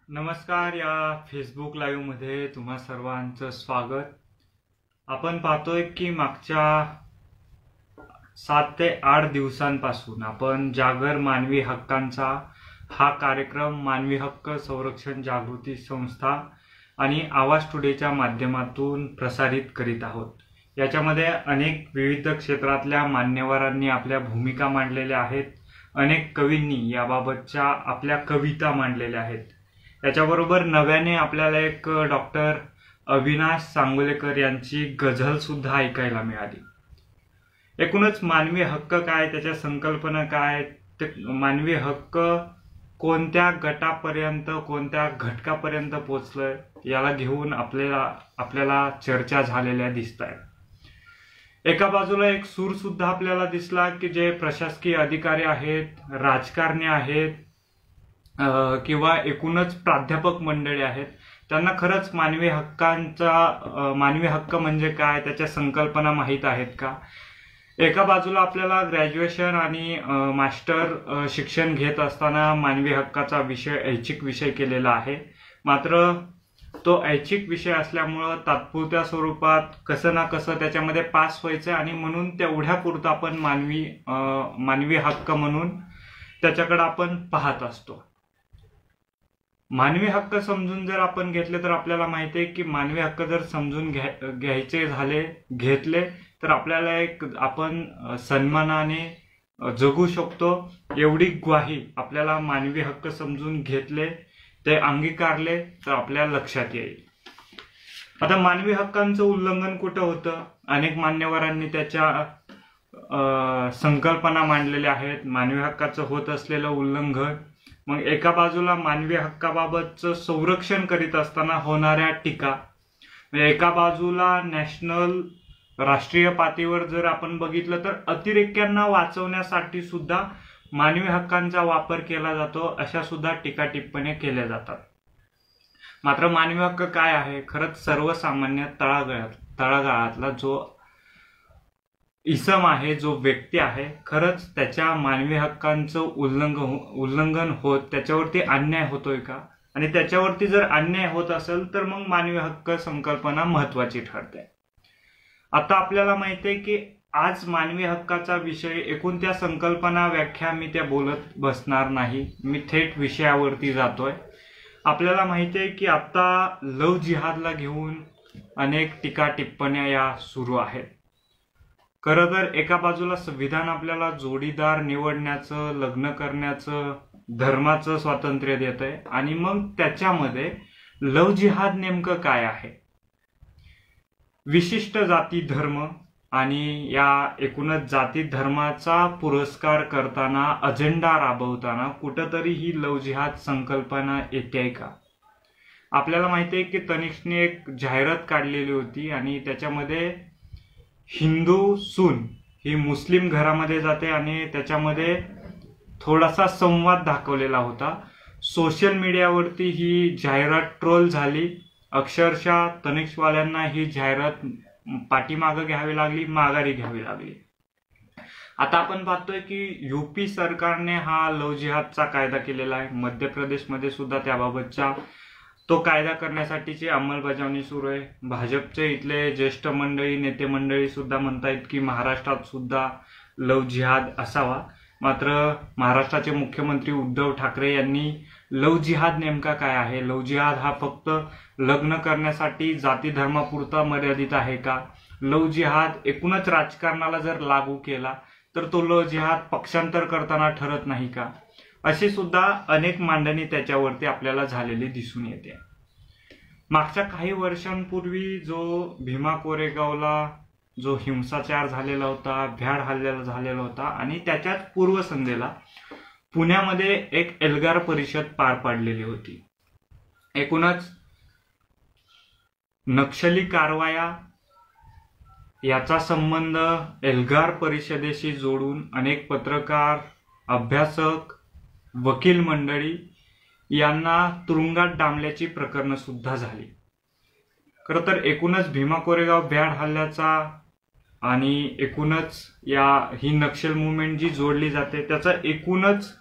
नमस्कार. या Facebook live मध्ये तुम्हा सर्वांचं स्वागत. आपण पाहतोय की मागच्या 7 ते 8 दिवसांपासून आपण जागर मानवी हक्कांचा हा कार्यक्रम मानवी हक्क संरक्षण जागृती संस्था आणि आवाज टुडेच्या माध्यमातून प्रसारित करीत आहोत. याच्यामध्ये अनेक विविध क्षेत्रातल्या मान्यवरांनी आपल्या भूमिका मांडलेल्या आहेत. अनेक कवींनी याबाबतच्या आपल्या कविता मांडलेल्या आहेत. त्याच्याबरोबर नव्याने आपल्याला एक डॉक्टर अविनाश सांगोलेकर यांची गझल सुद्धा ऐकायला मिळाली. एकूणच मानवी हक्क काय, त्याच्या संकल्पना काय, ते मानवी हक्क कोणत्या गटापर्यंत कोणत्या घटकापर्यंत पोचलंय याला घेऊन आपल्याला चर्चा झालेल्या दिसत आहेत. एका बाजूला एक सूर सुद्धा आपल्याला दिसला की जे प्रशासकीय अधिकारी आहेत, राजकारणी आहेत किंवा एकूणच प्राध्यापक मंडळी आहेत, त्यांना खरंच मानवी हक्क म्हणजे काय, त्याच्या संकल्पना माहीत आहेत का. एका बाजूला आपल्याला ग्रॅज्युएशन आणि मास्टर शिक्षण घेत असताना मानवी हक्काचा विषय ऐच्छिक विषय केलेला आहे. मात्र तो ऐच्छिक विषय असल्यामुळं तात्पुरत्या स्वरूपात कसं ना कसं त्याच्यामध्ये पास व्हायचं आणि म्हणून तेवढ्यापुरतं आपण मानवी हक्क म्हणून त्याच्याकडे आपण पाहत असतो. मानवी हक्क समजून जर आपण घेतले तर आपल्याला माहिती आहे की मानवी हक्क जर समजून घेतले तर आपल्याला आपण सन्मानाने जगू शकतो एवढी ग्वाही आपल्याला मानवी हक्क समजून घेतले, ते अंगीकारले तर आपल्या लक्षात येईल. आता मानवी हक्कांचं उल्लंघन कुठं होतं, अनेक मान्यवरांनी त्याच्या संकल्पना मांडलेल्या आहेत. मानवी हक्काचं होत असलेलं उल्लंघन, मग एका बाजूला मानवी हक्काबाबतचं संरक्षण करीत असताना होणाऱ्या टीका, एका बाजूला राष्ट्रीय पातळीवर जर आपण बघितलं तर अतिरेक्यांना वाचवण्यासाठी सुद्धा मानवी हक्कांचा वापर केला जातो, अशा सुद्धा टीका टिप्पण्या केल्या जातात. मात्र मानवी हक्क काय आहे, खरंच सर्वसामान्य तळागाळातला जो इसम आहे, जो व्यक्ती आहे, खरंच त्याच्या मानवी हक्कांचं उल्लंघन होत, त्याच्यावरती अन्याय होतोय का, आणि त्याच्यावरती जर अन्याय होत असेल तर मग मानवी हक्क संकल्पना महत्वाची ठरते. आता आपल्याला माहिती आहे की आज मानवी हक्काचा विषय एकूण त्या संकल्पना व्याख्या मी त्या बोलत बसणार नाही, मी थेट विषयावरती जातोय. आपल्याला माहिती आहे की आता लव्ह जिहादला घेऊन अनेक टीका टिप्पण्या या सुरू आहेत. खरं तर एका बाजूला संविधान आपल्याला जोडीदार निवडण्याचं, लग्न करण्याचं, धर्माचं स्वातंत्र्य देत आहे, आणि मग त्याच्यामध्ये लव्ह जिहाद नेमकं काय आहे. विशिष्ट जाती धर्म आणि या एकूणच जाती धर्माचा पुरस्कार करताना, अजेंडा राबवताना कुठंतरी ही लव्ह जिहाद संकल्पना येते का. आपल्याला माहिती आहे की तनिष्कने एक जाहिरात काढलेली होती आणि त्याच्यामध्ये हिंदू सून ही मुस्लिम घरामध्ये जाते आणि त्याच्यामध्ये थोडासा संवाद दाखवलेला होता. सोशल मीडियावरती ही जाहिरात ट्रोल झाली. अक्षरशः तनिष्कवाल्यांना ही जाहिरात पाठीमागे घ्यावी लागली, माघारी घ्यावी लागली. आता आपण पाहतोय की यूपी सरकारने हा लव्ह जिहादचा कायदा केलेला आहे. मध्य प्रदेशमध्ये सुद्धा त्याबाबतचा तो कायदा करण्यासाठीची अंमलबजावणी सुरू आहे. भाजपचे इथले ज्येष्ठ मंडळी, नेते मंडळी सुद्धा म्हणतायत की महाराष्ट्रात सुद्धा लव्ह जिहाद असावा. मात्र महाराष्ट्राचे मुख्यमंत्री उद्धव ठाकरे यांनी लव्ह जिहाद नेमका काय आहे, लव्ह जिहाद हा फक्त लग्न करण्यासाठी जाती धर्मापुरता मर्यादित आहे का, लव्ह जिहाद एकूणच राजकारणाला जर लागू केला तर तो लव्ह जिहाद पक्षांतर करताना ठरत नाही का, अशी सुद्धा अनेक मांडणी त्याच्यावरती आपल्याला झालेली दिसून येते. मागच्या काही वर्षांपूर्वी जो भीमा कोरेगावला जो हिंसाचार झालेला होता, भ्याड हल्ला झालेला होता, आणि त्याच्याच पूर्वसंध्येला पुण्यामध्ये एक एल्गार परिषद पार पाडलेली होती. एकूणच नक्षली कारवाया याचा संबंध एल्गार परिषदेशी जोडून अनेक पत्रकार, अभ्यासक, वकील मंडळी यांना तुरुंगात डांबल्याची प्रकरणं सुद्धा झाली. खरं तर एकूणच भीमा कोरेगाव भ्याड हल्ल्याचा आणि एकूणच ही नक्षल मुवमेंट जी जोडली जाते त्याचा एकूणच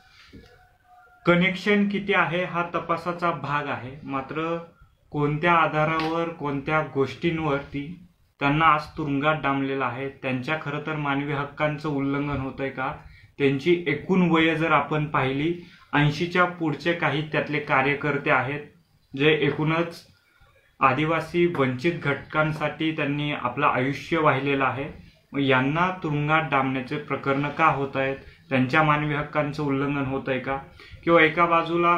कनेक्शन किती आहे हा तपासाचा भाग आहे, मात्र कोणत्या आधारावर कोणत्या गोष्टींवरती त्यांना आज तुरुंगात डांबलेलं आहे, त्यांच्या खरं तर मानवी हक्कांचं उल्लंघन होतंय का, त्यांची एकूण वय जर आपण पाहिली 80च्या पुढचे काही त्यातले कार्यकर्ते आहेत जे एकूणच आदिवासी वंचित घटकांसाठी त्यांनी आपलं आयुष्य वाहिलेलं आहे. यांना तुरुंगात डांबण्याचे प्रकरण का होत आहेत, त्यांच्या मानवी हक्कांचं उल्लंघन होत आहे का, किंवा एका बाजूला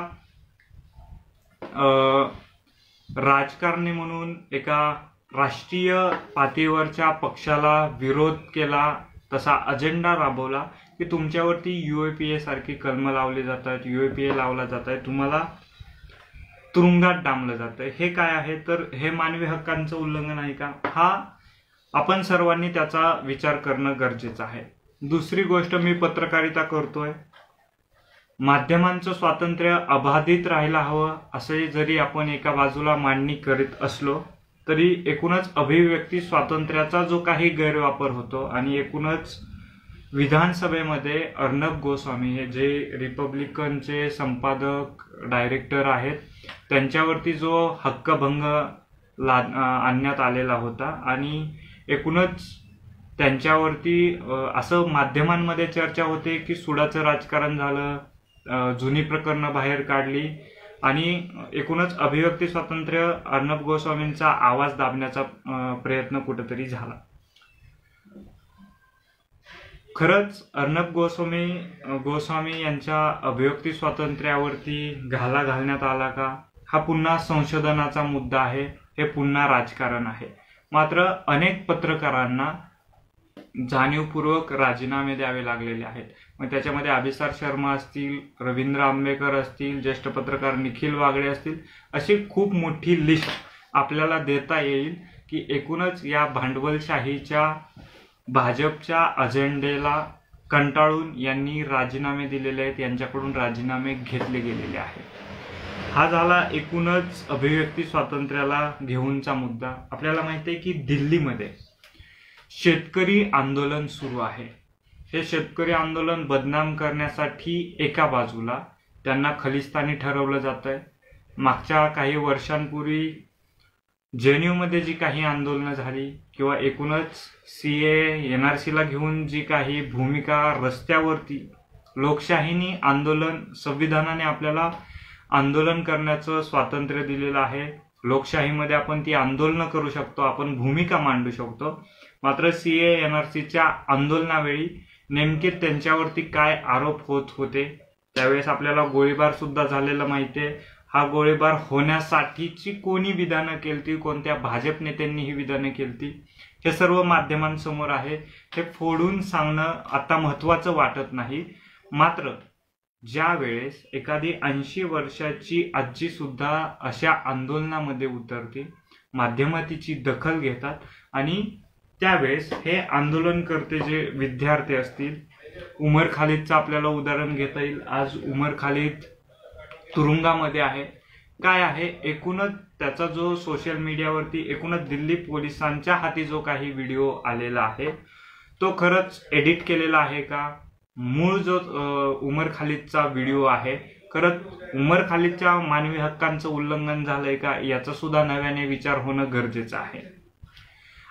राजकारणी म्हणून एका राष्ट्रीय पातळीवरच्या पक्षाला विरोध केला, तसा अजेंडा राबवला की तुमच्यावरती UAPA सारखी कलम लावली जातात, UAPA लावला जात आहे, तुम्हाला तुरुंगात डांबलं जातं. हे काय आहे तर हे मानवी हक्कांचं उल्लंघन आहे का, हा आपण सर्वांनी त्याचा विचार करणं गरजेचं आहे. दुसरी गोष्ट, मी पत्रकारिता करतोय, माध्यमांचं स्वातंत्र्य अबाधित राहायला हवं असे जरी आपण एका बाजूला मांडणी करीत असलो तरी एकूणच अभिव्यक्ती स्वातंत्र्याचा जो काही गैरवापर होतो आणि एकूणच विधानसभेमध्ये अर्णब गोस्वामी हे जे रिपब्लिकनचे संपादक डायरेक्टर आहेत त्यांच्यावरती जो हक्कभंग आणण्यात आलेला होता आणि एकूणच त्यांच्यावरती असं माध्यमांमध्ये चर्चा होते की सुडाचं राजकारण झालं, जुनी प्रकरणं बाहेर काढली आणि एकूणच अभिव्यक्ती स्वातंत्र्य अर्णब गोस्वामींचा आवाज दाबण्याचा प्रयत्न कुठेतरी झाला. खरंच अर्णब गोस्वामी यांच्या अभिव्यक्ती स्वातंत्र्यावरती घाला घालण्यात आला का, हा पुन्हा संशोधनाचा मुद्दा आहे, हे पुन्हा राजकारण आहे. मात्र अनेक पत्रकारांना जाणीवपूर्वक राजीनामे द्यावे लागलेले आहेत. मग त्याच्यामध्ये अभिसार शर्मा असतील, रवींद्र आंबेकर असतील, ज्येष्ठ पत्रकार निखिल वागळे असतील, अशी खूप मोठी लिस्ट आपल्याला देता येईल की एकूणच या भांडवलशाहीच्या भाजपच्या अजेंडेला कंटाळून यांनी राजीनामे दिलेले आहेत, यांच्याकडून राजीनामे घेतले गेलेले आहेत. हा झाला एकूणच अभिव्यक्ती स्वातंत्र्याला घेऊनचा मुद्दा. आपल्याला माहिती आहे की दिल्लीमध्ये शेतकरी आंदोलन सुरू आहे. हे शेतकरी आंदोलन बदनाम करण्यासाठी एका बाजूला त्यांना खलिस्तानी ठरवलं जात आहे. मागच्या काही वर्षांपूर्वी जेएनयूमध्ये जी काही आंदोलनं झाली किंवा एकूणच CAA NRCला घेऊन जी काही भूमिका रस्त्यावरती लोकशाहीनी आंदोलन, संविधानाने आपल्याला आंदोलन करण्याचं स्वातंत्र्य दिलेलं आहे. लोकशाहीमध्ये आपण ती आंदोलनं करू शकतो, आपण भूमिका मांडू शकतो. मात्र CAA NRCच्या आंदोलनावेळी नेमके त्यांच्यावरती काय आरोप होत होते, त्यावेळेस आपल्याला गोळीबार सुद्धा झालेला माहितीये. हा गोळीबार होण्यासाठीची कोणी विधानं केलती, कोणत्या भाजप नेत्यांनी ही विधानं केलती, हे सर्व माध्यमांसमोर आहे. हे फोडून सांगणं आता महत्वाचं वाटत नाही. मात्र ज्या वेळेस एखादी 80 वर्षाची आजी सुद्धा अशा आंदोलनामध्ये उतरते, माध्यम तिची दखल घेतात आणि त्यावेळेस हे आंदोलनकर्ते जे विद्यार्थी असतील, उमर खालिदचं आपल्याला उदाहरण घेता येईल. आज उमर खालिद तुरुंगामध्ये आहे. काय आहे एकूणच त्याचा जो सोशल मीडियावरती एकूणच दिल्ली पोलिसांच्या हाती जो काही व्हिडिओ आलेला आहे तो खरंच एडिट केलेला आहे का, मूळ जो उमर खालिदचा व्हिडिओ आहे खरंच उमर खालिदच्या मानवी हक्कांचं उल्लंघन झालंय का, याचा सुद्धा नव्याने विचार होणं गरजेचं आहे.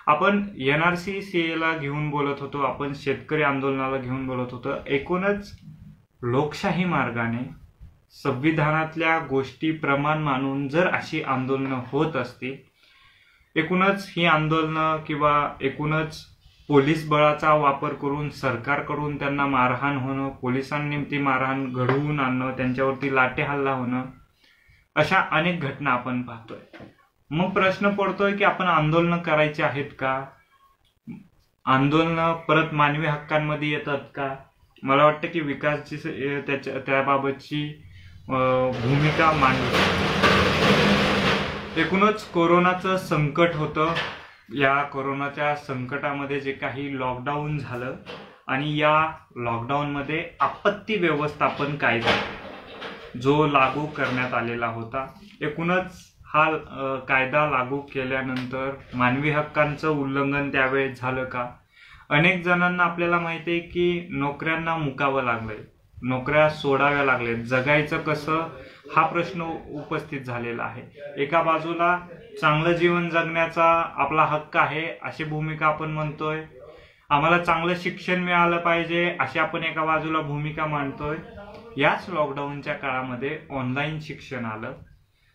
आपण NRC CAA घेऊन बोलत होतो, आपण शेतकरी आंदोलनाला घेऊन बोलत होतो. एकूणच लोकशाही मार्गाने संविधानातल्या गोष्टी प्रमाण मानून जर अशी आंदोलनं होत असतील, एकूणच ही आंदोलनं किंवा एकूणच पोलीस बळाचा वापर करून सरकारकडून त्यांना मारहाण होणं, पोलिसांनी ती मारहाण घडवून आणणं, त्यांच्यावरती लाठी हल्ला होणं, अशा अनेक घटना आपण पाहतोय. मग प्रश्न पडतोय की आपण आंदोलनं करायची आहेत का, आंदोलनं परत मानवी हक्कांमध्ये येतात का. मला वाटतं की विकासची त्याबाबतची भूमिका मांडली. एकूणच कोरोनाचं संकट होतं, या कोरोनाच्या संकटामध्ये जे काही लॉकडाऊन झालं आणि या लॉकडाऊनमध्ये आपत्ती व्यवस्थापन कायदा जो लागू करण्यात आलेला होता, एकूणच हा कायदा लागू केल्यानंतर मानवी हक्कांचं उल्लंघन त्यावेळेस झालं का. अनेक जणांना आपल्याला माहिती आहे की नोकऱ्यांना मुकावं लागलंय. नोकऱ्या सोडाव्या लागल्यात, जगायचं कसं हा प्रश्न उपस्थित झालेला आहे. एका बाजूला चांगलं जीवन जगण्याचा आपला हक्क आहे अशी भूमिका आपण म्हणतोय, आम्हाला चांगलं शिक्षण मिळालं पाहिजे अशी आपण एका बाजूला भूमिका मांडतोय. याच लॉकडाऊनच्या काळामध्ये ऑनलाईन शिक्षण आलं.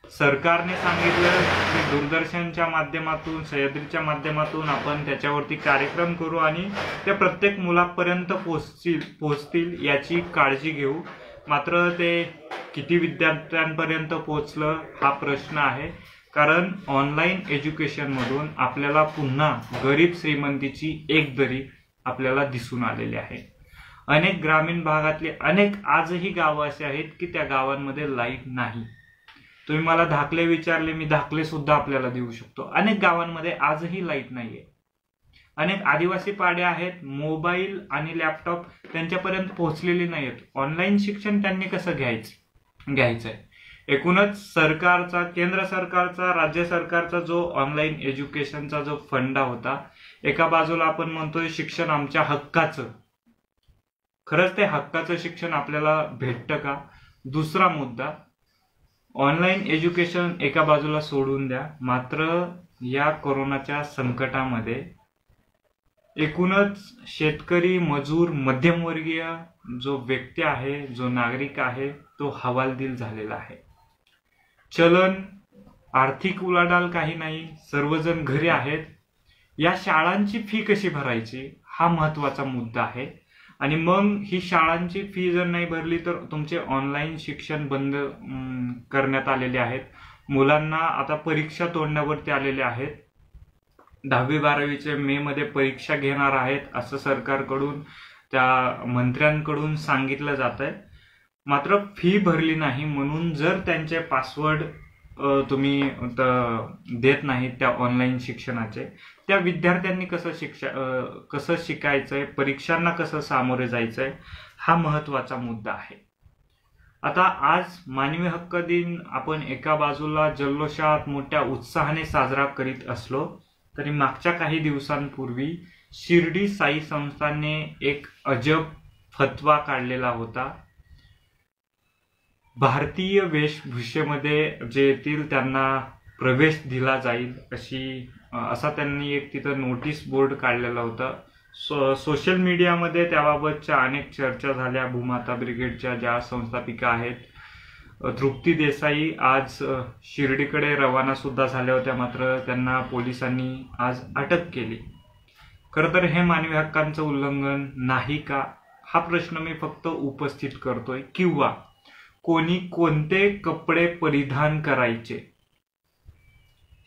सरकारने सांगितलं की दूरदर्शनच्या माध्यमातून, सह्याद्रीच्या माध्यमातून आपण त्याच्यावरती कार्यक्रम करू आणि त्या प्रत्येक मुलापर्यंत पोहोचतील याची काळजी घेऊ. मात्र ते किती विद्यार्थ्यांपर्यंत पोहोचलं हा प्रश्न आहे. कारण ऑनलाईन एज्युकेशनमधून आपल्याला पुन्हा गरीब श्रीमंतीची एक दरी आपल्याला दिसून आलेली आहे. अनेक ग्रामीण भागातले अनेक आजही गावं असे आहेत की त्या गावांमध्ये लाईट नाही. तुम्ही मला दाखले विचारले, मी दाखले सुद्धा आपल्याला देऊ शकतो. अनेक गावांमध्ये आजही लाईट नाहीये. अनेक आदिवासी पाड्या आहेत, मोबाईल आणि लॅपटॉप त्यांच्यापर्यंत पोहोचलेले नाहीत. ऑनलाईन शिक्षण त्यांनी कसं घ्यायचंय. एकूणच सरकारचा, केंद्र सरकारचा, राज्य सरकारचा जो ऑनलाईन एज्युकेशनचा जो फंडा होता, एका बाजूला आपण म्हणतोय शिक्षण आमच्या हक्काचं, खरंच ते हक्काचं शिक्षण आपल्याला भेटतं का. दुसरा मुद्दा, ऑनलाईन एज्युकेशन एका बाजूला सोडून द्या, मात्र या कोरोनाच्या संकटामध्ये एकूणच शेतकरी, मजूर, मध्यमवर्गीय जो व्यक्ती आहे, जो नागरिक आहे, तो हवालदिल झालेला आहे. चलन, आर्थिक उलाढाल काही नाही, सर्वजण घरी आहेत. या शाळांची फी कशी भरायची हा महत्वाचा मुद्दा आहे. आणि मग ही शाळांची फी जर नाही भरली तर तुमचे ऑनलाईन शिक्षण बंद करण्यात आलेले आहेत. मुलांना आता परीक्षा तोडण्यावरती आलेले आहेत. 10वी-12वीचे मे मध्ये परीक्षा घेणार आहेत असं सरकारकडून, त्या मंत्र्यांकडून सांगितलं जात आहे. मात्र फी भरली नाही म्हणून जर त्यांचे पासवर्ड तुम्ही देत नाही त्या ऑनलाईन शिक्षणाचे, त्या विद्यार्थ्यांनी कसं शिकायचंय, परीक्षांना कसं सामोरे जायचंय हा महत्वाचा मुद्दा आहे. आता आज मानवी हक्क दिन आपण एका बाजूला जल्लोषात मोठ्या उत्साहाने साजरा करीत असलो तरी मागच्या काही दिवसांपूर्वी शिर्डी साई संस्थानने एक अजब फतवा काढलेला होता. भारतीय वेशभूषेमध्ये जे येतील त्यांना प्रवेश दिला जाईल असा त्यांनी एक तिथं नोटीस बोर्ड काढलेला होता. सोशल मीडियामध्ये त्याबाबतच्या अनेक चर्चा झाल्या. भूमाता ब्रिगेडच्या ज्या संस्थापिका आहेत, तृप्ती देसाई आज शिर्डीकडे रवाना सुद्धा झाल्या होत्या, मात्र त्यांना पोलिसांनी आज अटक केली. खरं तर हे मानवी हक्कांचं उल्लंघन नाही का हा प्रश्न मी फक्त उपस्थित करतोय. किंवा कोणी कोणते कपडे परिधान करायचे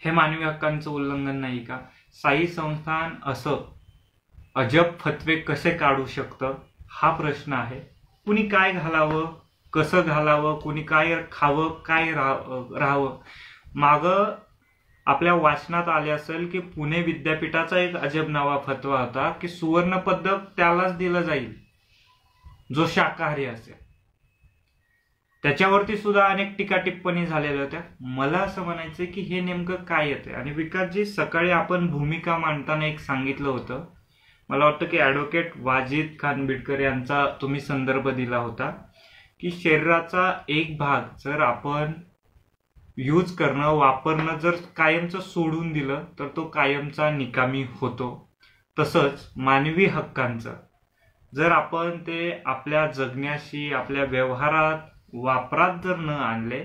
हे मानवी हक्कांचं उल्लंघन नाही का. साई संस्थान असं अजब फतवे कसे काढू शकतं हा प्रश्न आहे. कुणी काय घालावं, कसं घालावं, कुणी काय खावं, काय राहावं. माग आपल्या वाचनात आले असेल की पुणे विद्यापीठाचा एक अजब नवा फतवा होता की सुवर्ण पदक त्यालाच दिलं जाईल जो शाकाहारी असेल. त्याच्यावरती सुद्धा अनेक टीका टिप्पणी झालेल्या होत्या. मला असं म्हणायचं की हे नेमकं काय येतंय. आणि विकासजी, सकाळी आपण भूमिका मांडताना एक सांगितलं होतं, मला वाटतं की ॲडव्होकेट वाजिद खान बिडकर यांचा तुम्ही संदर्भ दिला होता की शरीराचा एक भाग जर आपण वापरणं जर कायमचं सोडून दिलं तर तो कायमचा निकामी होतो. तसंच मानवी हक्कांचं जर आपण ते आपल्या जगण्याशी, आपल्या व्यवहारात, वापरात जर न आणले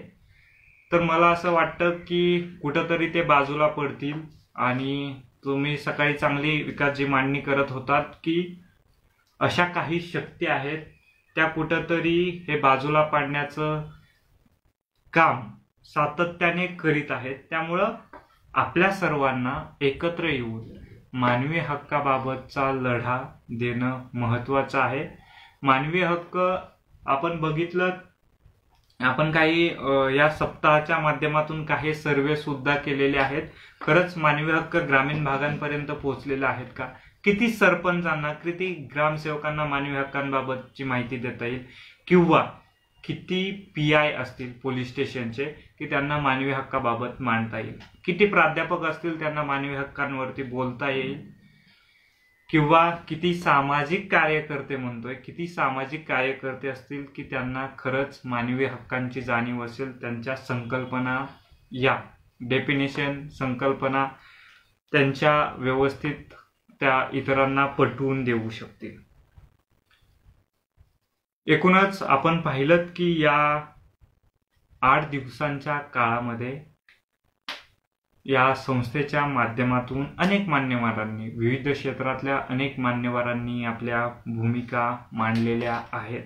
तर मला असं वाटतं की कुठंतरी ते बाजूला पडतील. आणि तुम्ही सकाळी चांगली विकासजी मांडणी करत होतात की अशा काही शक्ती आहेत त्या कुठंतरी हे बाजूला पाडण्याचं काम सातत्याने करीत आहेत. त्यामुळं आपल्या सर्वांना एकत्र येऊन मानवी हक्काबाबतचा लढा देणं महत्वाचं आहे. मानवी हक्क आपण बघितलं, आपण काही या सप्ताहाच्या माध्यमातून काही सर्वे सुद्धा केलेले आहेत. खरंच मानवी हक्क ग्रामीण भागांपर्यंत पोहोचलेले आहेत का? किती सरपंचांना, किती ग्रामसेवकांना मानवी हक्कांबाबतची माहिती देता येईल? किंवा किती PI असतील पोलीस स्टेशनचे की त्यांना मानवी हक्काबाबत मांडता येईल? किती प्राध्यापक असतील त्यांना मानवी हक्कांवरती बोलता येईल? किंवा किती सामाजिक कार्यकर्ते म्हणतोय, किती सामाजिक कार्यकर्ते असतील की त्यांना खरंच मानवी हक्कांची जाणीव असेल, त्यांच्या संकल्पना, या डेफिनेशन संकल्पना त्यांच्या व्यवस्थित त्या इतरांना पटवून देऊ शकतील. एकूणच आपण पाहिलं की या 8 दिवसांच्या काळामध्ये या संस्थेच्या माध्यमातून अनेक मान्यवरांनी, विविध क्षेत्रातल्या अनेक मान्यवरांनी आपल्या भूमिका मांडलेल्या आहेत.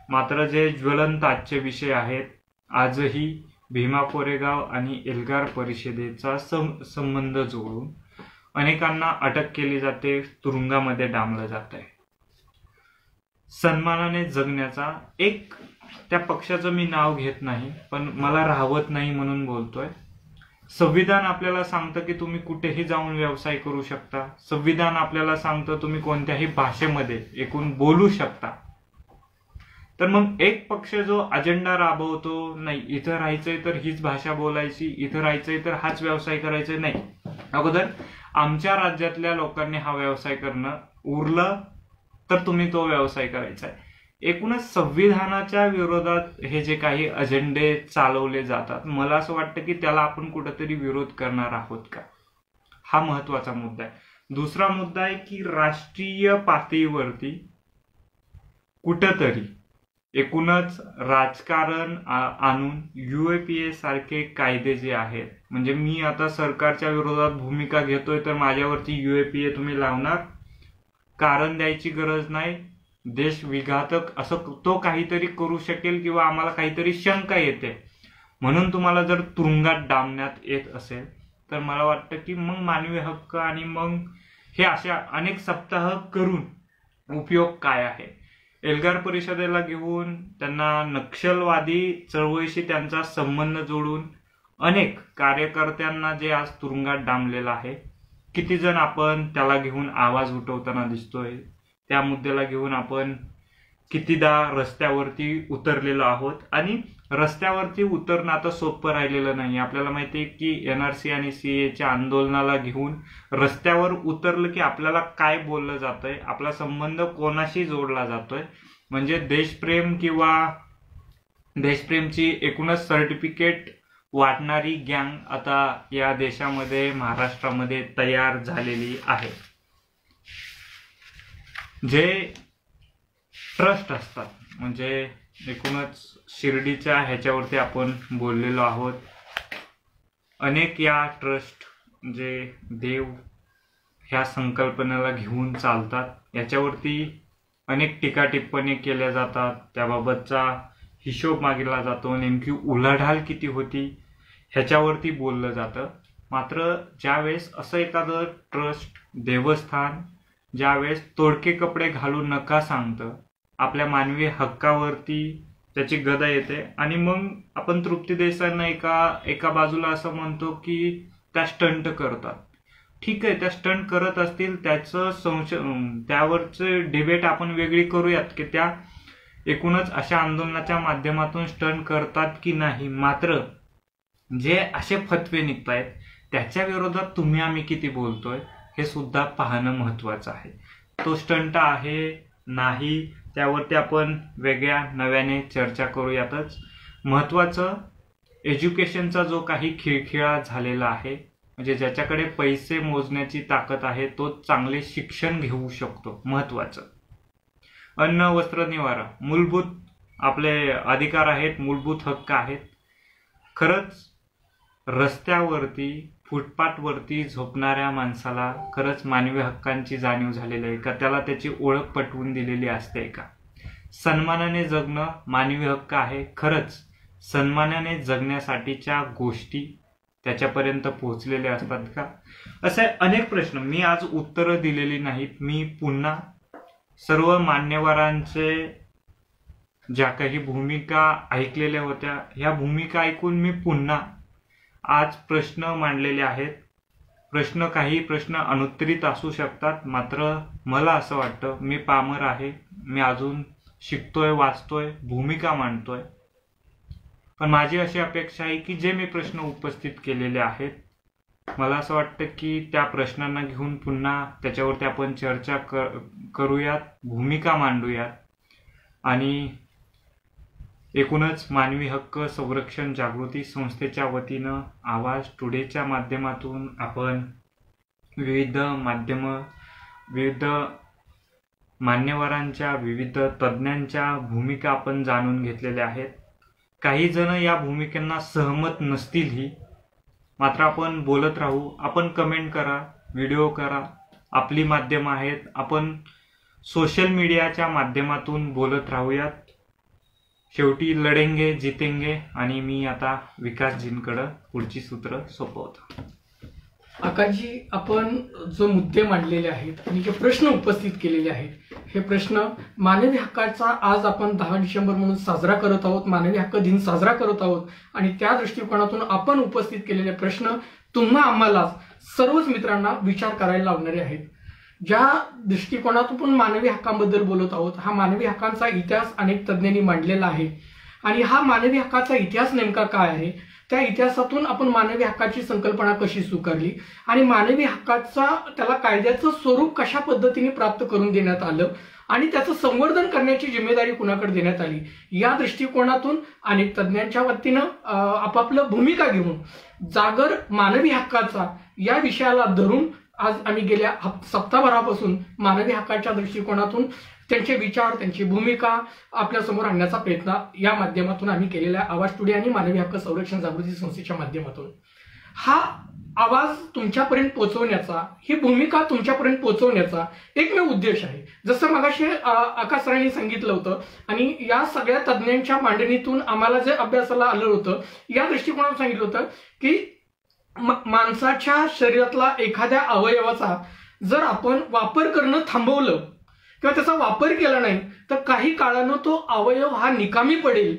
मात्र जे ज्वलंत आजचे विषय आहेत, आजही भीमा कोरेगाव आणि एल्गार परिषदेचा संबंध जोडून अनेकांना अटक केली जाते, तुरुंगामध्ये डांबलं जात आहे. सन्मानाने जगण्याचा एक, त्या पक्षाचं मी नाव घेत नाही पण मला राहवत नाही म्हणून बोलतोय. संविधान आपल्याला सांगतं की तुम्ही कुठेही जाऊन व्यवसाय करू शकता. संविधान आपल्याला सांगतं तुम्ही कोणत्याही भाषेमध्ये एकूण बोलू शकता. तर मग एक पक्ष जो अजेंडा राबवतो, नाही इथं राहायचंय तर हीच भाषा बोलायची, इथं राहायचंय तर हाच व्यवसाय करायचा, नाही अगोदर आमच्या राज्यातल्या लोकांनी हा व्यवसाय करणं उरलं तर तुम्ही तो व्यवसाय करायचा आहे. एकूणच संविधानाच्या विरोधात हे जे काही अजेंडे चालवले जातात, मला असं वाटतं की त्याला आपण कुठेतरी विरोध करणार आहोत का, हा महत्वाचा मुद्दा आहे. दुसरा मुद्दा आहे की राष्ट्रीय पातळीवरती कुठंतरी एकूणच राजकारण आणून UAPA सारखे कायदे जे आहेत, म्हणजे मी आता सरकारच्या विरोधात भूमिका घेतोय तर माझ्यावरती UAPA तुम्ही लावणार, कारण द्यायची गरज नाही, देश विघातक असं तो काहीतरी करू शकेल किंवा आम्हाला काहीतरी शंका येते म्हणून तुम्हाला जर तुरुंगात डांबण्यात येत असेल तर मला वाटतं की मग मानवी हक्क आणि मग हे अशा अनेक सप्ताह करून उपयोग काय आहे. एल्गार परिषदेला घेऊन त्यांना नक्षलवादी चळवळीशी त्यांचा संबंध जोडून अनेक कार्यकर्त्यांना जे आज तुरुंगात डांबलेला आहे, किती जण आपण त्याला घेऊन आवाज उठवताना दिसतोय, त्या मुद्द्याला घेऊन आपण कितीदा रस्त्यावरती उतरलेलो आहोत. आणि रस्त्यावरती उतरणं आता सोपं राहिलेलं नाही. आपल्याला माहिती आहे की NRC आणि CAAच्या आंदोलनाला घेऊन रस्त्यावर उतरलं की आपल्याला काय बोललं जातंय, आपला संबंध कोणाशी जोडला जातोय, म्हणजे देशप्रेम किंवा देशप्रेमची एकूणच सर्टिफिकेट वाटणारी गँग आता या देशामध्ये, महाराष्ट्रामध्ये तयार झालेली आहे. जे ट्रस्ट असतात, म्हणजे एकूणच शिर्डीच्या ह्याच्यावरती आपण बोललेलो आहोत, अनेक या ट्रस्ट जे देव ह्या संकल्पनेला घेऊन चालतात, याच्यावरती अनेक टीका टिप्पणी केल्या जातात, त्याबाबतचा हिशोब मागितला जातो, नेमकी उलाढाल किती होती ह्याच्यावरती बोललं जातं. मात्र ज्यावेळेस असं एखादं ट्रस्ट, देवस्थान ज्यावेळेस तोडके कपडे घालून नका सांगतं, आपल्या मानवी हक्कावरती त्याची गदा येते आणि मग आपण तृप्ती देसाईंना एका बाजूला असं म्हणतो की त्या स्टंट करतात. ठीक आहे, त्या स्टंट करत असतील, त्यावरचे डिबेट आपण वेगळी करूयात की त्या एकूणच अशा आंदोलनाच्या माध्यमातून स्टंट करतात की नाही. मात्र जे असे फतवे निघतायत त्याच्या विरोधात तुम्ही आम्ही किती बोलतोय हे सुद्धा पाहणं महत्वाचं आहे. तो स्टंट आहे नाही त्यावरती आपण वेगळ्या नव्याने चर्चा करूयातच. महत्वाचं एज्युकेशनचा जो काही खिळखिळा झालेला आहे, म्हणजे ज्याच्याकडे पैसे मोजण्याची ताकद आहे तो चांगले शिक्षण घेऊ शकतो. महत्वाचं अन्न, वस्त्र, निवारा मूलभूत आपले अधिकार आहेत, मूलभूत हक्क आहेत. खरंच रस्त्यावरती, फुटपाथवरती झोपणाऱ्या माणसाला खरंच मानवी हक्कांची जाणीव झालेली आहे का, त्याला त्याची ओळख पटवून दिलेली असते का. सन्मानाने जगणं मानवी हक्क आहे. खरंच सन्मानाने जगण्यासाठीच्या गोष्टी त्याच्यापर्यंत पोहोचलेल्या असतात का, असे अनेक प्रश्न. मी आज उत्तरं दिलेली नाहीत. मी पुन्हा सर्व मान्यवरांचे ज्या काही भूमिका ऐकलेल्या होत्या, ह्या भूमिका ऐकून मी पुन्हा आज प्रश्न मांडलेले आहेत. काही प्रश्न अनुत्तरित असू शकतात, मात्र मला असं वाटतं मी पामर आहे, मी अजून शिकतोय, वाचतोय, भूमिका मांडतोय. पण माझी अशी अपेक्षा आहे की जे मी प्रश्न उपस्थित केलेले आहेत मला असं वाटतं की त्या प्रश्नांना घेऊन पुन्हा त्याच्यावरती आपण चर्चा करूयात, भूमिका मांडूयात आणि एकूणच मानवी हक्क संरक्षण जागृती संस्थेच्या वतीनं आवाज टुडेच्या माध्यमातून आपण विविध मान्यवरांच्या, विविध तज्ज्ञांच्या भूमिका आपण जाणून घेतलेल्या आहेत. काही जण या भूमिकांना सहमत नसतीलही, मात्र आपण बोलत राहू. आपण कमेंट करा, व्हिडिओ करा, आपली माध्यमं आहेत. आपण सोशल मीडियाच्या माध्यमातून बोलत राहूयात. शेवटी लढेंगे जितेंगे. आणि मी आता विकासजींकडे पुढची सूत्र सोपवतो. आकाशजी, आपण जो मुद्दे मांडलेले आहेत आणि जे प्रश्न उपस्थित केलेले आहेत, हे प्रश्न मानवी हक्काचा आज आपण 10 डिसेंबर म्हणून साजरा करत आहोत, मानवी हक्क दिन साजरा करत आहोत. आणि त्या दृष्टिकोनातून आपण उपस्थित केलेले प्रश्न तुम्हा आम्हाला सर्वच मित्रांना विचार करायला लावणारे आहेत. ज्या दृष्टिकोनातून मानवी हक्कांबद्दल बोलत आहोत, हा मानवी हक्कांचा इतिहास अनेक तज्ज्ञांनी मांडलेला आहे. आणि हा मानवी हक्काचा इतिहास नेमका काय आहे, त्या इतिहासातून आपण मानवी हक्काची संकल्पना कशी स्वीकारली आणि मानवी हक्काचा त्याला कायद्याचं स्वरूप कशा पद्धतीने प्राप्त करून देण्यात आलं आणि त्याचं संवर्धन करण्याची जिम्मेदारी कुणाकडे देण्यात आली, या दृष्टिकोनातून अनेक तज्ज्ञांच्या वतीनं आपापलं भूमिका घेऊन जागर मानवी हक्काचा या विषयाला धरून आज आम्ही गेल्या सप्ताहभरापासून मानवी हक्काच्या दृष्टिकोनातून त्यांचे विचार, त्यांची भूमिका आपल्या समोर आणण्याचा प्रयत्न या माध्यमातून आम्ही केलेला आवाज टुडे आणि मानवी हक्क संरक्षण जागृती संस्थेच्या माध्यमातून हा आवाज तुमच्यापर्यंत पोहोचवण्याचा, ही भूमिका तुमच्यापर्यंत पोहोचवण्याचा एकमेव उद्देश आहे. जसं मगाशी आकाश सरांनी सांगितलं होतं आणि या सगळ्या तज्ज्ञांच्या मांडणीतून आम्हाला जे अभ्यासाला आलं होतं, या दृष्टिकोनातून सांगितलं होतं की माणसाच्या शरीरातला एखाद्या अवयवाचा जर आपण वापर करणं थांबवलं किंवा त्याचा वापर केला नाही तर काही काळानं तो अवयव हा निकामी पडेल